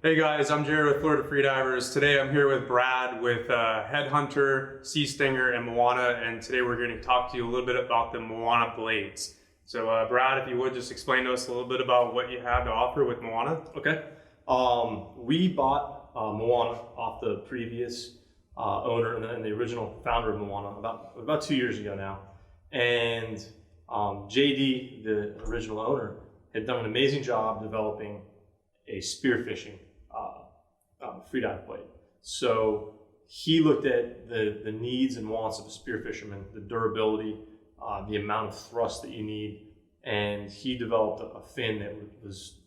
Hey guys, I'm Jared with Florida Freedivers. Today I'm here with Brad with Headhunter, Sea Stinger, and Moana, and today we're going to talk to you a little bit about the Moana blades. So Brad, if you would just explain to us a little bit about what you have to offer with Moana. Okay. We bought Moana off the previous owner and the original founder of Moana about 2 years ago now. And JD, the original owner, had done an amazing job developing a spearfishing freedive blade. So he looked at the needs and wants of a spearfisherman, the durability, the amount of thrust that you need, and he developed a fin that was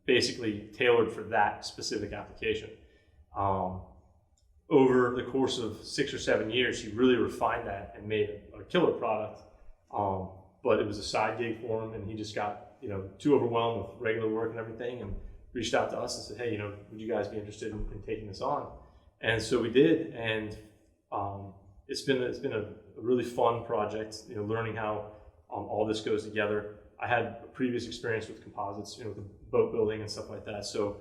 basically tailored for that specific application. Over the course of 6 or 7 years, he really refined that and made a killer product. But it was a side gig for him, and he just got too overwhelmed with regular work and everything, and reached out to us and said, hey, would you guys be interested in taking this on? And so we did, and it's been a really fun project, learning how all this goes together. I had a previous experience with composites, with boat building and stuff like that, so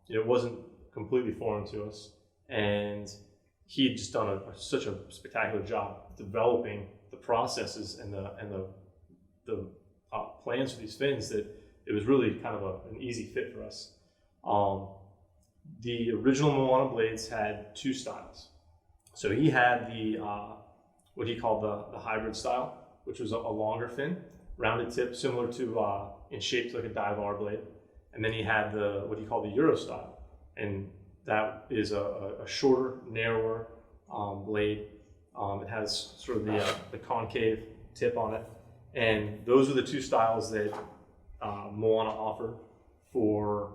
it wasn't completely foreign to us. And he had just done such a spectacular job developing the processes and the plans for these fins that it was really kind of an easy fit for us. The original Moana blades had two styles. So he had the what he called the hybrid style, which was a longer fin, rounded tip, similar to in shape like a dive R blade. And then he had what he called the Euro style, and that is a shorter, narrower blade. It has sort of the concave tip on it, and those are the two styles that Moana offered for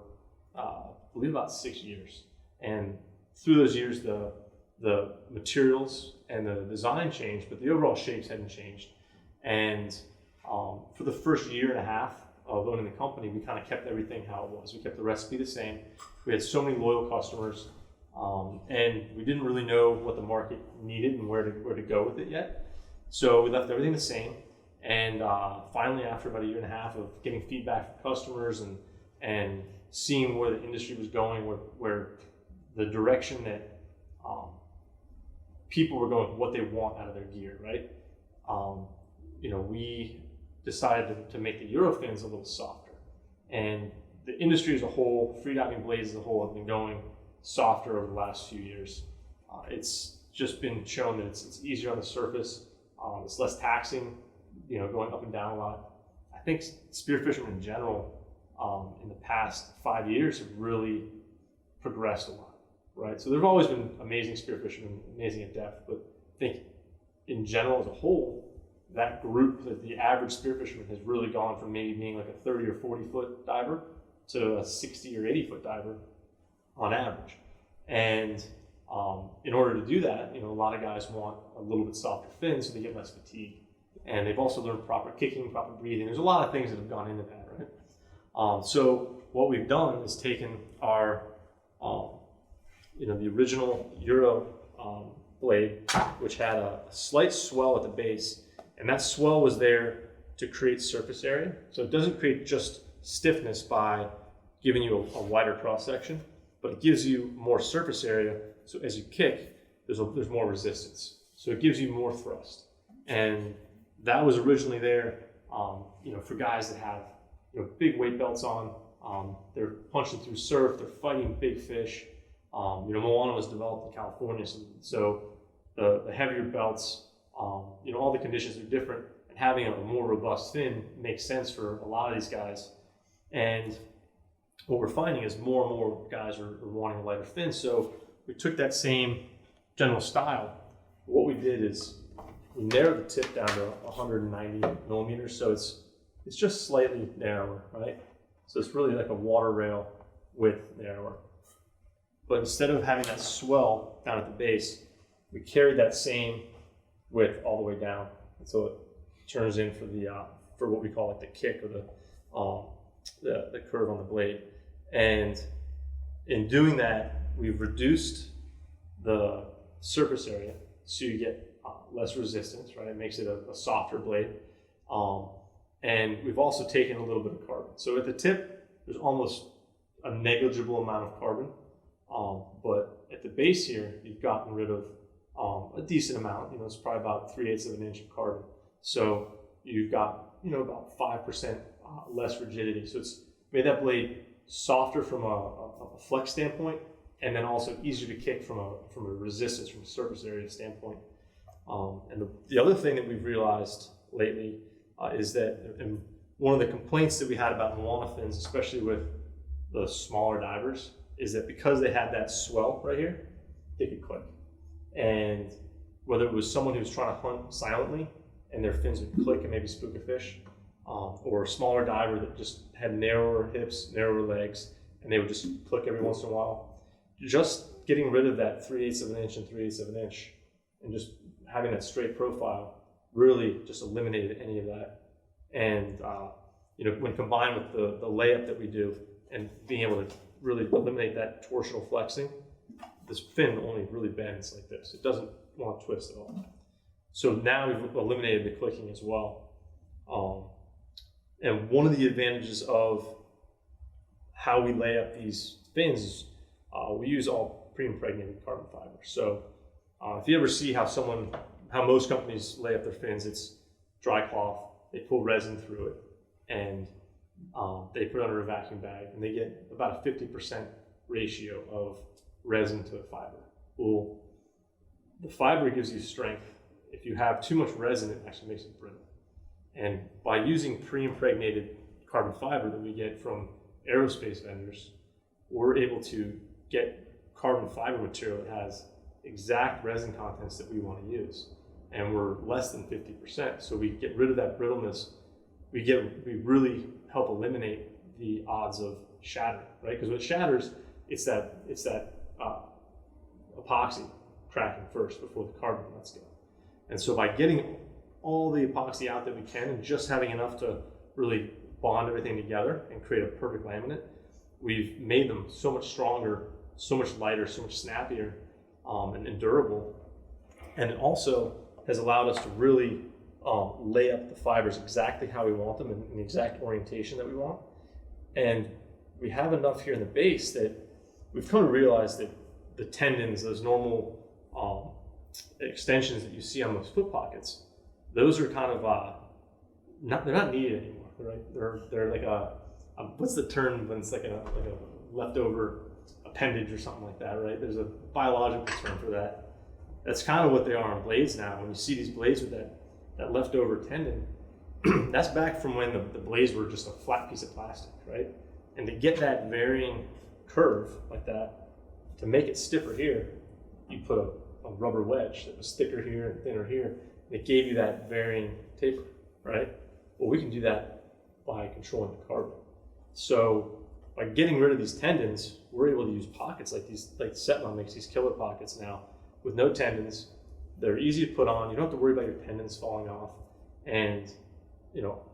I believe about 6 years. And through those years, the materials and the design changed, but the overall shapes hadn't changed. And for the first year and a half of owning the company, we kind of kept everything how it was. We kept the recipe the same. We had so many loyal customers, and we didn't really know what the market needed and where to go with it yet. So we left everything the same. And finally, after about a year and a half of getting feedback from customers and seeing where the industry was going, where the direction that people were going, what they want out of their gear, right? We decided to make the Euro fins a little softer. And the industry as a whole, freediving blades as a whole, have been going softer over the last few years. It's just been shown that it's easier on the surface, it's less taxing, going up and down a lot. I think spearfishermen in general, in the past 5 years, have really progressed a lot, right? So there've always been amazing spearfishermen, amazing at depth, but I think in general as a whole, that group, the average spearfisherman, has really gone from maybe being like a 30 or 40 foot diver to a 60 or 80 foot diver on average. And in order to do that, a lot of guys want a little bit softer fins so they get less fatigue. And they've also learned proper kicking, proper breathing. There's a lot of things that have gone into that, right? So what we've done is taken our, the original Euro blade, which had a slight swell at the base, and that swell was there to create surface area. So it doesn't create just stiffness by giving you a wider cross section, but it gives you more surface area. So as you kick, there's more resistance. So it gives you more thrust. And that was originally there, for guys that have, big weight belts on. They're punching through surf. They're fighting big fish. Moana was developed in California, so the heavier belts, all the conditions are different, and having a more robust fin makes sense for a lot of these guys. And what we're finding is more and more guys are wanting a lighter fin. So we took that same general style. What we did is we narrowed the tip down to 190 millimeters, so it's just slightly narrower, right? So it's really like a water rail width narrower. But instead of having that swell down at the base, we carried that same width all the way down, and so it turns in for what we call like the kick or the curve on the blade. And in doing that, we've reduced the surface area so you get less resistance, right? It makes it a softer blade. And we've also taken a little bit of carbon. So at the tip, there's almost a negligible amount of carbon. But at the base here, you've gotten rid of a decent amount. It's probably about 3/8 of an inch of carbon. So you've got, about 5% less rigidity. So it's made that blade softer from a flex standpoint, and then also easier to kick from a resistance, from a surface area standpoint. And the other thing that we've realized lately is that, and one of the complaints that we had about Moana fins, especially with the smaller divers, is that because they had that swell right here, they could click. And whether it was someone who was trying to hunt silently and their fins would click and maybe spook a fish, or a smaller diver that just had narrower hips, narrower legs, and they would just click every once in a while, just getting rid of that 3/8 of an inch and 3/8 of an inch and just having that straight profile really just eliminated any of that. And when combined with the layup that we do and being able to really eliminate that torsional flexing, this fin only really bends like this. It doesn't want to twist at all. So now we've eliminated the clicking as well. And one of the advantages of how we lay up these fins is we use all pre-impregnated carbon fiber. So if you ever see how most companies lay up their fins, it's dry cloth, they pull resin through it, and they put it under a vacuum bag, and they get about a 50% ratio of resin to fiber. Well, the fiber gives you strength. If you have too much resin, it actually makes it brittle. And by using pre-impregnated carbon fiber that we get from aerospace vendors, we're able to get carbon fiber material that has exact resin contents that we want to use. And we're less than 50%. So we get rid of that brittleness. We really help eliminate the odds of shattering, right? Because when it shatters, it's that epoxy cracking first before the carbon lets go. And so by getting all the epoxy out that we can and just having enough to really bond everything together and create a perfect laminate, we've made them so much stronger, so much lighter, so much snappier, and durable. And it also has allowed us to really lay up the fibers exactly how we want them in the exact orientation that we want. And we have enough here in the base that we've come to realize that the tendons, those normal extensions that you see on those foot pockets, those are kind of they're not needed anymore, right? They're like what's the term when it's like a leftover appendage or something like that, right? There's a biological term for that. That's kind of what they are on blades now. When you see these blades with that leftover tendon, that's back from when the blades were just a flat piece of plastic, right? And to get that varying curve like that, to make it stiffer here, you put a rubber wedge that was thicker here and thinner here, and it gave you that varying taper, right? Well, we can do that by controlling the carbon. So by getting rid of these tendons, we're able to use pockets like these, like Setma makes these killer pockets now with no tendons. They're easy to put on. You don't have to worry about your tendons falling off. And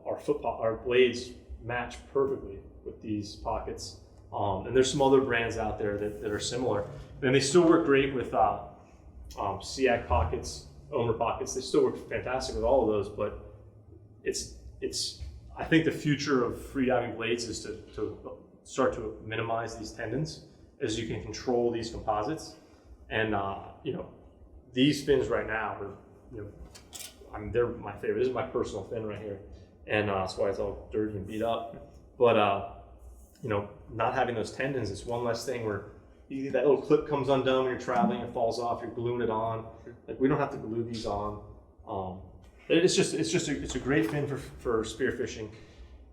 our blades match perfectly with these pockets. And there's some other brands out there that are similar. And they still work great with SEAC pockets, Omer pockets. They still work fantastic with all of those, but I think the future of freediving blades is to start to minimize these tendons as you can control these composites. And these fins right now are, they're my favorite. This is my personal fin right here, and that's why it's all dirty and beat up. But not having those tendons, it's one less thing where that little clip comes undone when you're traveling and falls off. You're gluing it on. Like, we don't have to glue these on. It's a great fin for spearfishing.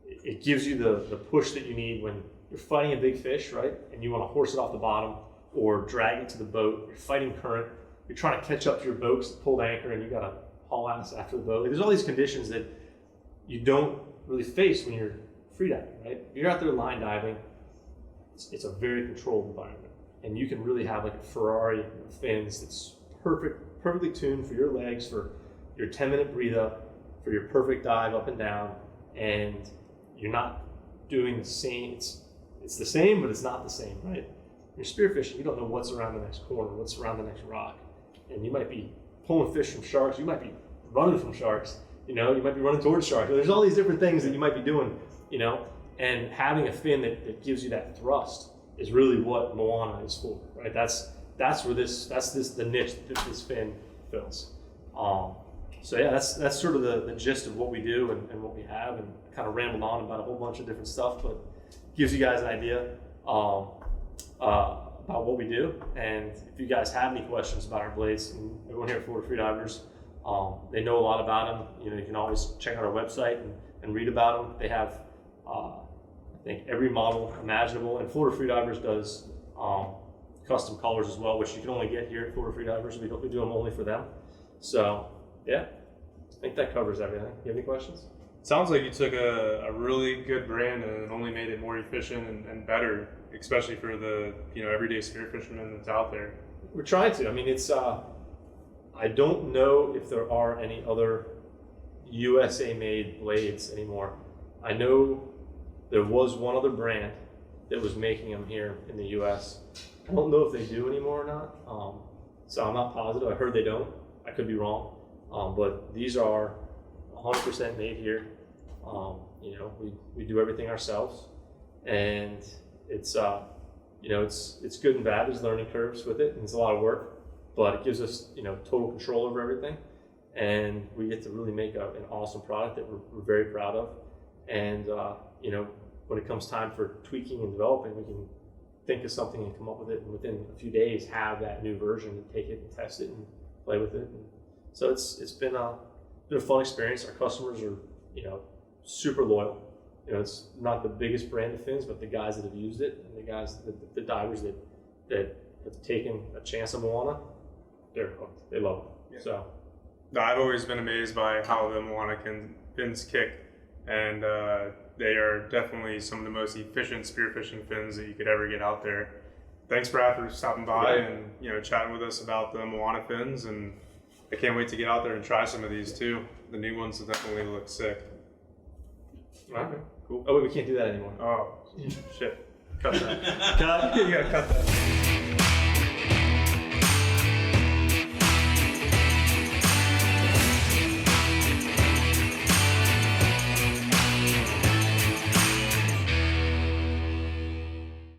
It gives you the push that you need when you're fighting a big fish, right? And you want to horse it off the bottom or drag it to the boat. You're fighting current. You're trying to catch up to your boat because it pulled anchor and you got to haul ass after the boat. Like, there's all these conditions that you don't really face when you're freediving, right? If you're out there line diving, it's a very controlled environment, and you can really have like a Ferrari of fins that's perfectly tuned for your legs, for your 10-minute breathe up, for your perfect dive up and down, and you're not doing the same. It's the same, but it's not the same, right? When you're spearfishing, you don't know what's around the next corner, what's around the next rock, and you might be pulling fish from sharks, you might be running from sharks, you might be running towards sharks. There's all these different things that you might be doing, and having a fin that gives you that thrust is really what Moana is for, right? That's the niche that this fin fills. So yeah, that's sort of the gist of what we do and what we have, and kind of rambled on about a whole bunch of different stuff, but gives you guys an idea about what we do. And if you guys have any questions about our blades, and everyone here at Florida Freedivers, they know a lot about them. You know, you can always check out our website and read about them. They have, I think, every model imaginable. And Florida Freedivers does custom colors as well, which you can only get here at Florida Freedivers. We do them only for them. So yeah, I think that covers everything. You have any questions? Sounds like you took a really good brand and only made it more efficient and better, especially for the everyday spearfisherman that's out there. We're trying to. I mean, it's I don't know if there are any other USA-made blades anymore. I know there was one other brand that was making them here in the US. I don't know if they do anymore or not. So I'm not positive. I heard they don't. I could be wrong. But these are 100% made here. We do everything ourselves, and it's it's good and bad. There's learning curves with it, and it's a lot of work, but it gives us total control over everything, and we get to really make an awesome product that we're very proud of. And when it comes time for tweaking and developing, we can think of something and come up with it, and within a few days have that new version and take it and test it and play with it. And so it's been a fun experience. Our customers are super loyal. It's not the biggest brand of fins, but the guys that have used it and the divers that have taken a chance on Moana, they're hooked. They love it. Yeah. So I've always been amazed by how the Moana fins kick, and they are definitely some of the most efficient spearfishing fins that you could ever get out there. Thanks, Brad, for stopping by and chatting with us about the Moana fins, and I can't wait to get out there and try some of these too. The new ones definitely look sick. Okay, cool. Oh wait, we can't do that anymore. Oh, shit. Cut that. Cut. You gotta cut that.